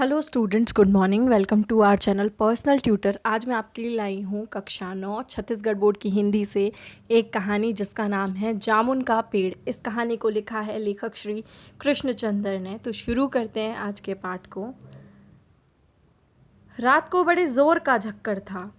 Hello students, good morning. Welcome to our channel personal tutor. आज मैं आपके लिए लाई हूँ कक्षा 9 छत्तीसगढ़ बोर्ड की हिंदी से एक कहानी जिसका नाम है जामुन का पेड़। इस कहानी को लिखा है लेखक श्री कृष्णचंद्र ने। तो शुरू करते हैं आज के पाठ को। रात को बड़े जोर का झक्कड़ था।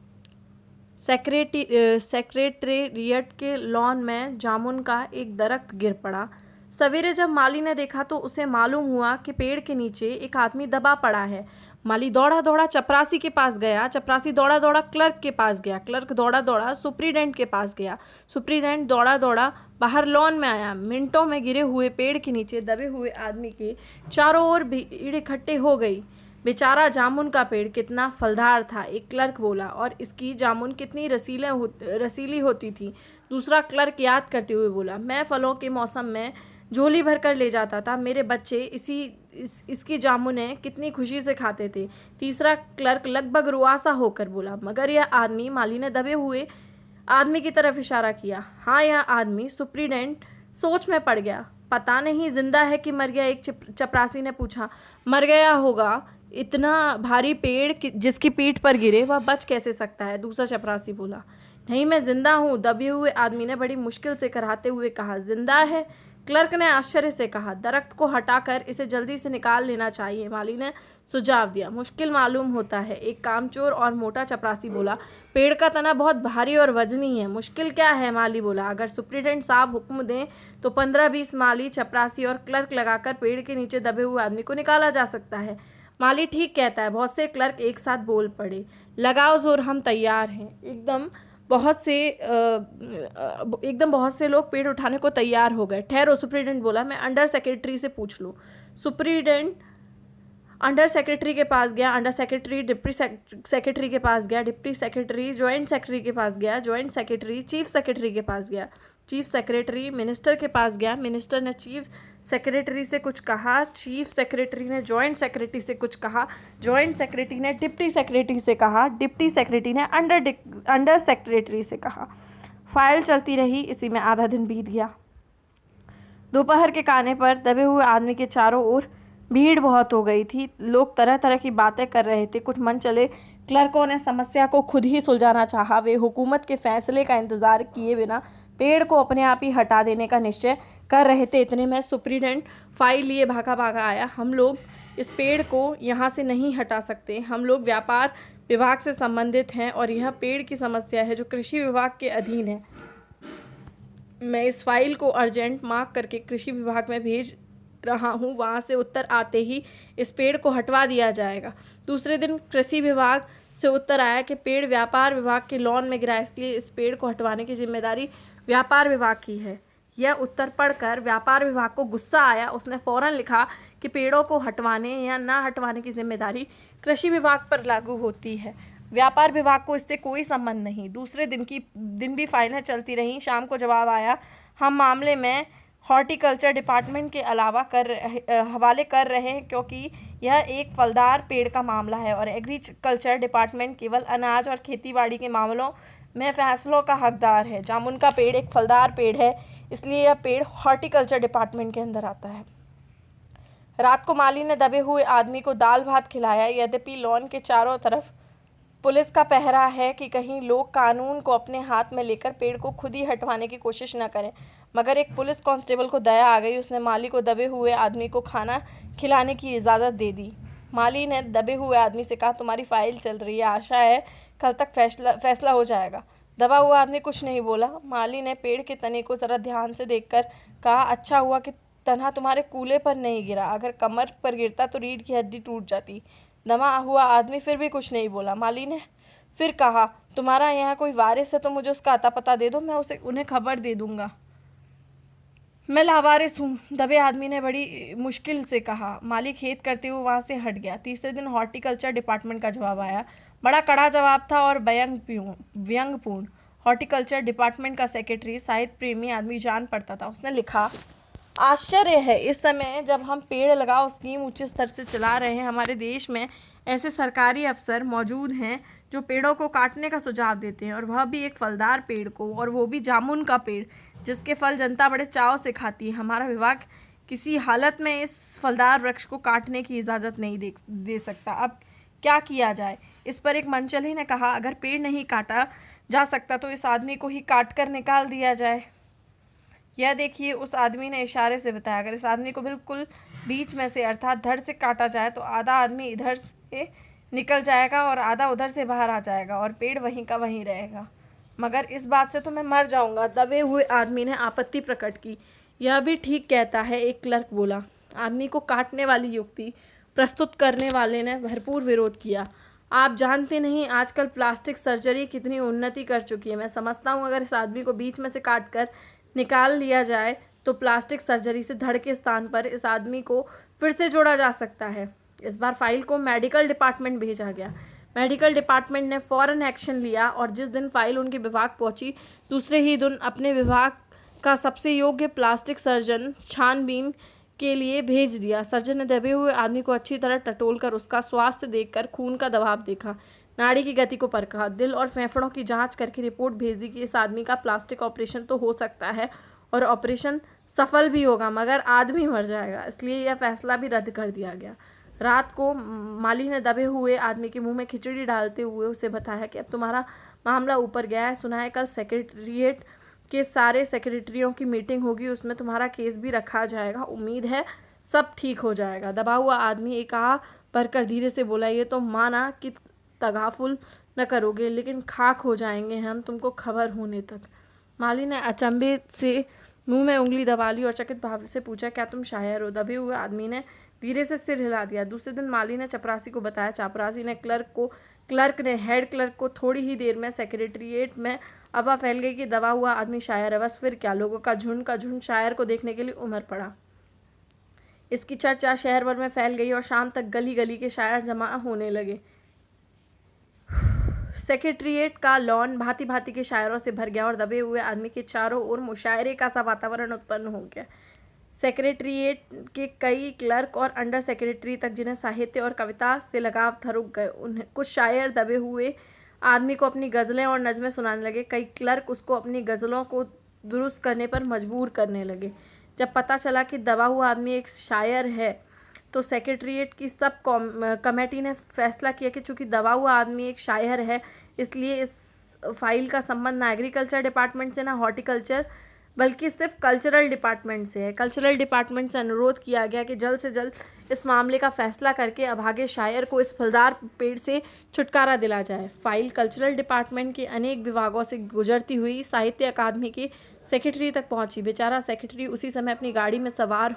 सेक्रेटेरिएट के लॉन में जामुन का एक दरख्त गिर पड़ा। सवेरे जब माली ने देखा तो उसे मालूम हुआ कि पेड़ के नीचे एक आदमी दबा पड़ा है। माली दौड़ा दौड़ा चपरासी के पास गया। चपरासी दौड़ा दौड़ा क्लर्क के पास गया। क्लर्क दौड़ा दौड़ा सुप्रीडेंट के पास गया। सुप्रीडेंट दौड़ा दौड़ा बाहर लॉन में आया। मिनटों में गिरे हुए पेड़ के नीचे दबे हुए आदमी के चारों ओर भीड़ इकट्ठे हो गई। बेचारा जामुन का पेड़ कितना फलदार था, एक क्लर्क बोला, और इसकी जामुन कितनी रसीली होती थी। दूसरा क्लर्क याद करते हुए बोला, मैं फलों के मौसम में झोली भर कर ले जाता था। मेरे बच्चे इसकी जामुनें कितनी खुशी से खाते थे। तीसरा क्लर्क लगभग रुआसा होकर बोला, मगर यह आदमी, माली ने दबे हुए आदमी की तरफ इशारा किया। हाँ, यह आदमी। सुप्रीडेंट सोच में पड़ गया। पता नहीं जिंदा है कि मर गया, एक चपरासी ने पूछा। मर गया होगा, इतना भारी पेड़ जिसकी पीठ पर गिरे वह बच कैसे सकता है? दूसरा चपरासी बोला। नहीं, मैं जिंदा हूँ, दबे हुए आदमी ने बड़ी मुश्किल से कराहते हुए कहा। जिंदा है? क्लर्क ने आश्चर्य से कहा। दरख्त को हटाकर इसे जल्दी से निकाल लेना चाहिए, माली ने सुझाव दिया। मुश्किल मालूम होता है, एक कामचोर और मोटा चपरासी बोला। पेड़ का तना बहुत भारी और वजनी है। मुश्किल क्या है? माली बोला। अगर सुप्रीडेंट साहब हुक्म दें तो 15-20 माली, चपरासी और क्लर्क लगाकर पेड़ के नीचे दबे हुए आदमी को निकाला जा सकता है। माली ठीक कहता है। बहुत से क्लर्क एक साथ बोल पड़े। लगाओ जोर, हम तैयार हैं। एकदम बहुत से लोग पेड़ उठाने को तैयार हो गए। ठहरो, सुप्रीडेंट बोला, मैं अंडर सेक्रेटरी से पूछ लूँ। सुप्रीडेंट अंडर सेक्रेटरी के पास गया। अंडर सेक्रेटरी डिप्टी सेक्रेटरी के पास गया। डिप्टी सेक्रेटरी जॉइंट सेक्रेटरी के पास गया। जॉइंट सेक्रेटरी चीफ सेक्रेटरी के पास गया। चीफ सेक्रेटरी मिनिस्टर के पास गया। मिनिस्टर ने चीफ सेक्रेटरी से कुछ कहा। चीफ सेक्रेटरी ने जॉइंट सेक्रेटरी से कुछ कहा। जॉइंट सेक्रेटरी ने डिप्टी सेक्रेटरी से कहा। डिप्टी सेक्रेटरी ने अंडर सेक्रेटरी से कहा। फाइल चलती रही। इसी में आधा दिन बीत गया। दोपहर के खाने पर दबे हुए आदमी के चारों ओर भीड़ बहुत हो गई थी। लोग तरह तरह की बातें कर रहे थे। कुछ मन चले क्लर्कों ने समस्या को खुद ही सुलझाना चाहा। वे हुकूमत के फैसले का इंतजार किए बिना पेड़ को अपने आप ही हटा देने का निश्चय कर रहे थे। इतने में सुप्रीडेंट फाइल लिए भागा भागा आया। हम लोग इस पेड़ को यहाँ से नहीं हटा सकते। हम लोग व्यापार विभाग से संबंधित हैं और यह पेड़ की समस्या है जो कृषि विभाग के अधीन है। मैं इस फाइल को अर्जेंट मार्क करके कृषि विभाग में भेज रहा हूँ। वहाँ से उत्तर आते ही इस पेड़ को हटवा दिया जाएगा। दूसरे दिन कृषि विभाग से उत्तर आया कि पेड़ व्यापार विभाग के लॉन में गिरा, इसलिए इस पेड़ को हटवाने की जिम्मेदारी व्यापार विभाग की है। यह उत्तर पढ़कर व्यापार विभाग को गुस्सा आया। उसने फौरन लिखा कि पेड़ों को हटवाने या ना हटवाने की जिम्मेदारी कृषि विभाग पर लागू होती है, व्यापार विभाग को इससे कोई संबंध नहीं। दूसरे दिन भी फाइलें चलती रहीं। शाम को जवाब आया, हम मामले में हॉर्टिकल्चर डिपार्टमेंट के अलावा हवाले कर रहे हैं, क्योंकि यह एक फलदार पेड़ का मामला है और एग्रीकल्चर डिपार्टमेंट केवल अनाज और खेतीबाड़ी के मामलों में फैसलों का हकदार है। जामुन का पेड़ एक फलदार पेड़ है, इसलिए यह पेड़ हॉर्टिकल्चर डिपार्टमेंट के अंदर आता है। रात को माली ने दबे हुए आदमी को दाल भात खिलाया। यद्यपि लॉन के चारों तरफ पुलिस का पहरा है कि कहीं लोग कानून को अपने हाथ में लेकर पेड़ को खुद ही हटवाने की कोशिश न करें, मगर एक पुलिस कांस्टेबल को दया आ गई। उसने माली को दबे हुए आदमी को खाना खिलाने की इजाज़त दे दी। माली ने दबे हुए आदमी से कहा, तुम्हारी फाइल चल रही है, आशा है कल तक फैसला हो जाएगा। दबा हुआ आदमी कुछ नहीं बोला। माली ने पेड़ के तने को ज़रा ध्यान से देखकर कहा, अच्छा हुआ कि तना तुम्हारे कूल्हे पर नहीं गिरा, अगर कमर पर गिरता तो रीढ़ की हड्डी टूट जाती। दमा हुआ आदमी फिर भी कुछ नहीं बोला। माली ने फिर कहा, तुम्हारा यहाँ कोई वारिस है तो मुझे उसका अता पता दे दो, मैं उन्हें खबर दे दूंगा। मैं लावारिस हूँ, दबे आदमी ने बड़ी मुश्किल से कहा। माली खेद करते हुए वहाँ से हट गया। तीसरे दिन हॉर्टिकल्चर डिपार्टमेंट का जवाब आया। बड़ा कड़ा जवाब था और व्यंग्यपूर्ण। हॉर्टिकल्चर डिपार्टमेंट का सेक्रेटरी साहित्य प्रेमी आदमी जान पड़ता था। उसने लिखा, आश्चर्य है, इस समय जब हम पेड़ लगाओ स्कीम उच्च स्तर से चला रहे हैं, हमारे देश में ऐसे सरकारी अफसर मौजूद हैं जो पेड़ों को काटने का सुझाव देते हैं, और वह भी एक फलदार पेड़ को, और वो भी जामुन का पेड़ जिसके फल जनता बड़े चाव से खाती है। हमारा विभाग किसी हालत में इस फलदार वृक्ष को काटने की इजाज़त नहीं दे सकता। अब क्या किया जाए? इस पर एक मनचले ने कहा, अगर पेड़ नहीं काटा जा सकता तो इस आदमी को ही काट कर निकाल दिया जाए। यह देखिए, उस आदमी ने इशारे से बताया, अगर इस आदमी को बिल्कुल बीच में से अर्थात धड़ से काटा जाए तो आधा आदमी इधर से निकल जाएगा और आधा उधर से बाहर आ जाएगा और पेड़ वहीं का वहीं रहेगा। मगर इस बात से तो मैं मर जाऊंगा, दबे हुए आदमी ने आपत्ति प्रकट की। यह भी ठीक कहता है, एक क्लर्क बोला। आदमी को काटने वाली युक्ति प्रस्तुत करने वाले ने भरपूर विरोध किया। आप जानते नहीं आजकल प्लास्टिक सर्जरी कितनी उन्नति कर चुकी है। मैं समझता हूँ अगर इस आदमी को बीच में से काट कर निकाल लिया जाए तो प्लास्टिक सर्जरी से धड़ के स्थान पर इस आदमी को फिर से जोड़ा जा सकता है। इस बार फाइल को मेडिकल डिपार्टमेंट भेजा गया। मेडिकल डिपार्टमेंट ने फ़ौरन एक्शन लिया और जिस दिन फाइल उनके विभाग पहुंची, दूसरे ही दिन अपने विभाग का सबसे योग्य प्लास्टिक सर्जन छानबीन के लिए भेज दिया। सर्जन ने दबे हुए आदमी को अच्छी तरह टटोलकर उसका स्वास्थ्य देखकर खून का दबाव देखा, नाड़ी की गति को परखा, दिल और फेफड़ों की जांच करके रिपोर्ट भेज दी कि इस आदमी का प्लास्टिक ऑपरेशन तो हो सकता है और ऑपरेशन सफल भी होगा, मगर आदमी मर जाएगा। इसलिए यह फैसला भी रद्द कर दिया गया। रात को माली ने दबे हुए आदमी के मुंह में खिचड़ी डालते हुए उसे बताया कि अब तुम्हारा मामला ऊपर गया है। सुना है कल सेक्रेटरिएट के सारे सेक्रेटरियों की मीटिंग होगी, उसमें तुम्हारा केस भी रखा जाएगा। उम्मीद है सब ठीक हो जाएगा। दबा हुआ आदमी एक आह भरकर धीरे से बोला, ये तो माना कि तगाफुल न करोगे, लेकिन खाक हो जाएंगे हम तुमको खबर होने तक। माली ने अचंभे से मुंह में उंगली दबा ली और चकित भाव से पूछा, क्या तुम शायर हो? दबे हुए आदमी ने धीरे से सिर हिला दिया। दूसरे दिन माली ने चपरासी को बताया। चपरासी ने क्लर्क ने हेड क्लर्क को। थोड़ी ही देर में सेक्रेटरिएट में अफवाह फैल गई कि दबा हुआ आदमी शायर है। बस फिर क्या, लोगों का झुंड शायर को देखने के लिए उमड़ पड़ा। इसकी चर्चा शहर भर में फैल गई और शाम तक गली गली के शायर जमा होने लगे। सेक्रेटरिएट का लॉन भांति भांति के शायरों से भर गया और दबे हुए आदमी के चारों ओर मुशायरे का सा वातावरण उत्पन्न हो गया। सेक्रेटरिएट के कई क्लर्क और अंडर सेक्रेटरी तक, जिन्हें साहित्य और कविता से लगाव था, रुक गए। उन्हें कुछ शायर दबे हुए आदमी को अपनी गज़लें और नज़में सुनाने लगे। कई क्लर्क उसको अपनी गज़लों को दुरुस्त करने पर मजबूर करने लगे। जब पता चला कि दबा हुआ आदमी एक शायर है तो सेक्रेटरिएट की सब कमेटी ने फैसला किया कि चूंकि दबा हुआ आदमी एक शायर है, इसलिए इस फाइल का संबंध ना एग्रीकल्चर डिपार्टमेंट से ना हॉर्टिकल्चर बल्कि सिर्फ कल्चरल डिपार्टमेंट से है। कल्चरल डिपार्टमेंट से अनुरोध किया गया कि जल्द से जल्द इस मामले का फैसला करके अभागे शायर को इस फलदार पेड़ से छुटकारा दिला जाए। फाइल कल्चरल डिपार्टमेंट के अनेक विभागों से गुजरती हुई साहित्य अकादमी के सेक्रेटरी तक पहुंची। बेचारा सेक्रेटरी उसी समय अपनी गाड़ी में सवार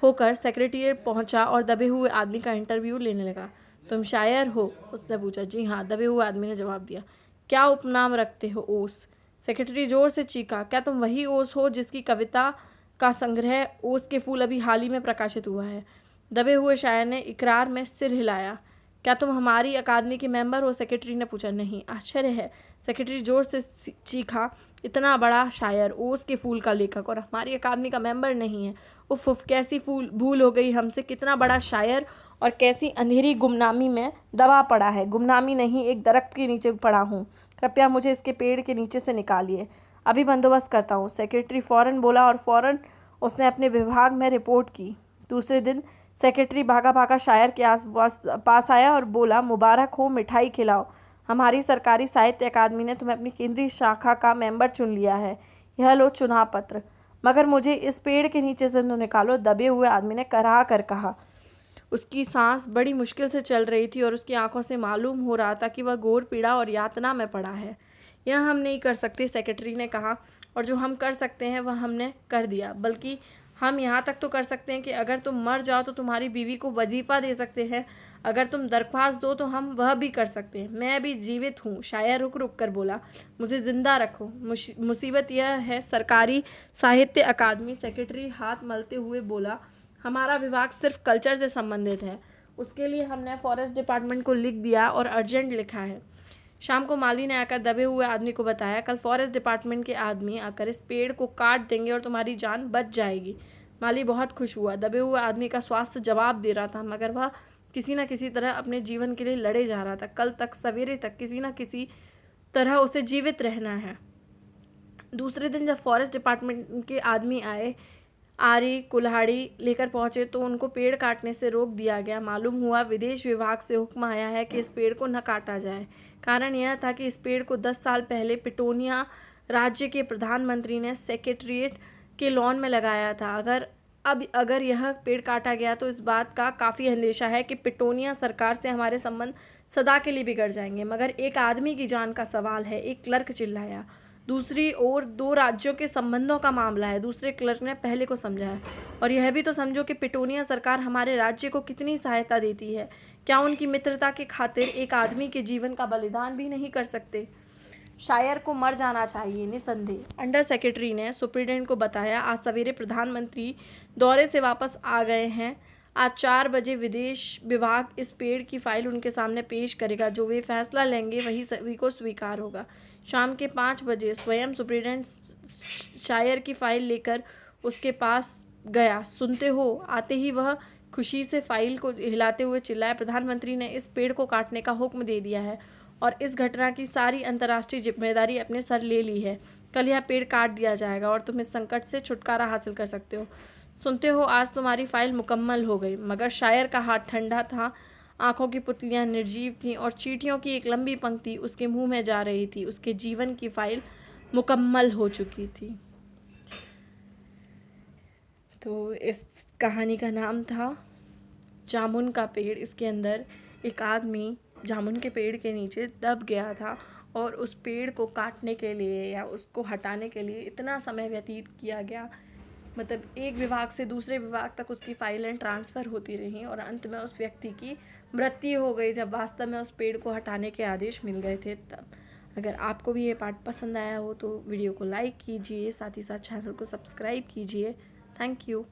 होकर सेक्रेटरिएट पहुंचा और दबे हुए आदमी का इंटरव्यू लेने लगा। तुम शायर हो? उसने पूछा। जी हाँ, दबे हुए आदमी ने जवाब दिया। क्या उपनाम रखते हो? ओस। सेक्रेटरी जोर से चीखा, क्या तुम वही ओस हो जिसकी कविता का संग्रह ओस के फूल अभी हाल ही में प्रकाशित हुआ है? दबे हुए शायर ने इकरार में सिर हिलाया। क्या तुम हमारी अकादमी के मेंबर हो? सेक्रेटरी ने पूछा। नहीं। आश्चर्य है? सेक्रेटरी जोर से चीखा, इतना बड़ा शायर, ओस के फूल का लेखक, और हमारी अकादमी का मेंबर नहीं है? उफ, कैसी भूल हो गई हमसे। कितना बड़ा शायर और कैसी अंधेरी गुमनामी में दबा पड़ा है। गुमनामी नहीं, एक दरख्त के नीचे पड़ा हूँ। कृपया मुझे इसके पेड़ के नीचे से निकालिए, अभी बंदोबस्त करता हूँ। सेक्रेटरी फौरन बोला और फौरन उसने अपने विभाग में रिपोर्ट की। दूसरे दिन सेक्रेटरी भागा भागा शायर के पास आया और बोला, मुबारक हो, मिठाई खिलाओ। हमारी सरकारी साहित्य अकादमी ने तुम्हें अपनी केंद्रीय शाखा का मेंबर चुन लिया है। यह लो चुनाव पत्र, मगर मुझे इस पेड़ के नीचे से तो निकालो। दबे हुए आदमी ने कराह कर कहा। उसकी सांस बड़ी मुश्किल से चल रही थी और उसकी आंखों से मालूम हो रहा था कि वह घोर पीड़ा और यातना में पड़ा है। यह हम नहीं कर सकते, सेक्रेटरी ने कहा, और जो हम कर सकते हैं वह हमने कर दिया। बल्कि हम यहाँ तक तो कर सकते हैं कि अगर तुम मर जाओ तो तुम्हारी बीवी को वजीफ़ा दे सकते हैं। अगर तुम दरख्वास्त दो तो हम वह भी कर सकते हैं। मैं अभी जीवित हूँ। शायर रुक रुक कर बोला, मुझे ज़िंदा रखो। मुसीबत यह है, सरकारी साहित्य अकादमी। सेक्रेटरी हाथ मलते हुए बोला, हमारा विभाग सिर्फ कल्चर से संबंधित है। उसके लिए हमने फॉरेस्ट डिपार्टमेंट को लिख दिया और अर्जेंट लिखा है। शाम को माली ने आकर दबे हुए आदमी को बताया, कल फॉरेस्ट डिपार्टमेंट के आदमी आकर इस पेड़ को काट देंगे और तुम्हारी जान बच जाएगी। माली बहुत खुश हुआ। दबे हुए आदमी का स्वास्थ्य जवाब दे रहा था, मगर वह किसी न किसी तरह अपने जीवन के लिए लड़े जा रहा था। कल तक सवेरे तक किसी न किसी तरह उसे जीवित रहना है। दूसरे दिन जब फॉरेस्ट डिपार्टमेंट के आदमी आए, आरी कुल्हाड़ी लेकर पहुंचे तो उनको पेड़ काटने से रोक दिया गया। मालूम हुआ विदेश विभाग से हुक्म आया है कि इस पेड़ को न काटा जाए। कारण यह था कि इस पेड़ को 10 साल पहले पिटोनिया राज्य के प्रधानमंत्री ने सेक्रेटेरिएट के लॉन में लगाया था। अगर यह पेड़ काटा गया तो इस बात का काफ़ी अंदेशा है कि पिटोनिया सरकार से हमारे संबंध सदा के लिए बिगड़ जाएंगे। मगर एक आदमी की जान का सवाल है, एक क्लर्क चिल्लाया। दूसरी ओर 2 राज्यों के संबंधों का मामला है, दूसरे क्लर्क ने पहले को समझाया। और यह भी तो समझो कि पिटोनिया सरकार हमारे राज्य को कितनी सहायता देती है। क्या उनकी मित्रता के खातिर एक आदमी के जीवन का बलिदान भी नहीं कर सकते? शायर को मर जाना चाहिए निसंदेह, अंडर सेक्रेटरी ने सुप्रीटेंडेंट को बताया। आज सवेरे प्रधानमंत्री दौरे से वापस आ गए हैं। आज 4 बजे विदेश विभाग इस पेड़ की फाइल उनके सामने पेश करेगा। जो वे फैसला लेंगे वही सभी को स्वीकार होगा। शाम के 5 बजे स्वयं सुप्रीटेंडेंट शायर की फाइल लेकर उसके पास गया। सुनते हो, आते ही वह खुशी से फाइल को हिलाते हुए चिल्लाया, प्रधानमंत्री ने इस पेड़ को काटने का हुक्म दे दिया है और इस घटना की सारी अंतर्राष्ट्रीय जिम्मेदारी अपने सर ले ली है। कल यह पेड़ काट दिया जाएगा और तुम इस संकट से छुटकारा हासिल कर सकते हो। सुनते हो, आज तुम्हारी फाइल मुकम्मल हो गई। मगर शायर का हाथ ठंडा था, आंखों की पुतलियां निर्जीव थीं और चींटियों की एक लंबी पंक्ति उसके मुंह में जा रही थी। उसके जीवन की फाइल मुकम्मल हो चुकी थी। तो इस कहानी का नाम था जामुन का पेड़। इसके अंदर एक आदमी जामुन के पेड़ के नीचे दब गया था और उस पेड़ को काटने के लिए या उसको हटाने के लिए इतना समय व्यतीत किया गया, मतलब एक विभाग से दूसरे विभाग तक उसकी फाइलें ट्रांसफ़र होती रहीं और अंत में उस व्यक्ति की मृत्यु हो गई जब वास्तव में उस पेड़ को हटाने के आदेश मिल गए थे तब। अगर आपको भी ये पार्ट पसंद आया हो तो वीडियो को लाइक कीजिए, साथ ही साथ चैनल को सब्सक्राइब कीजिए। Thank you.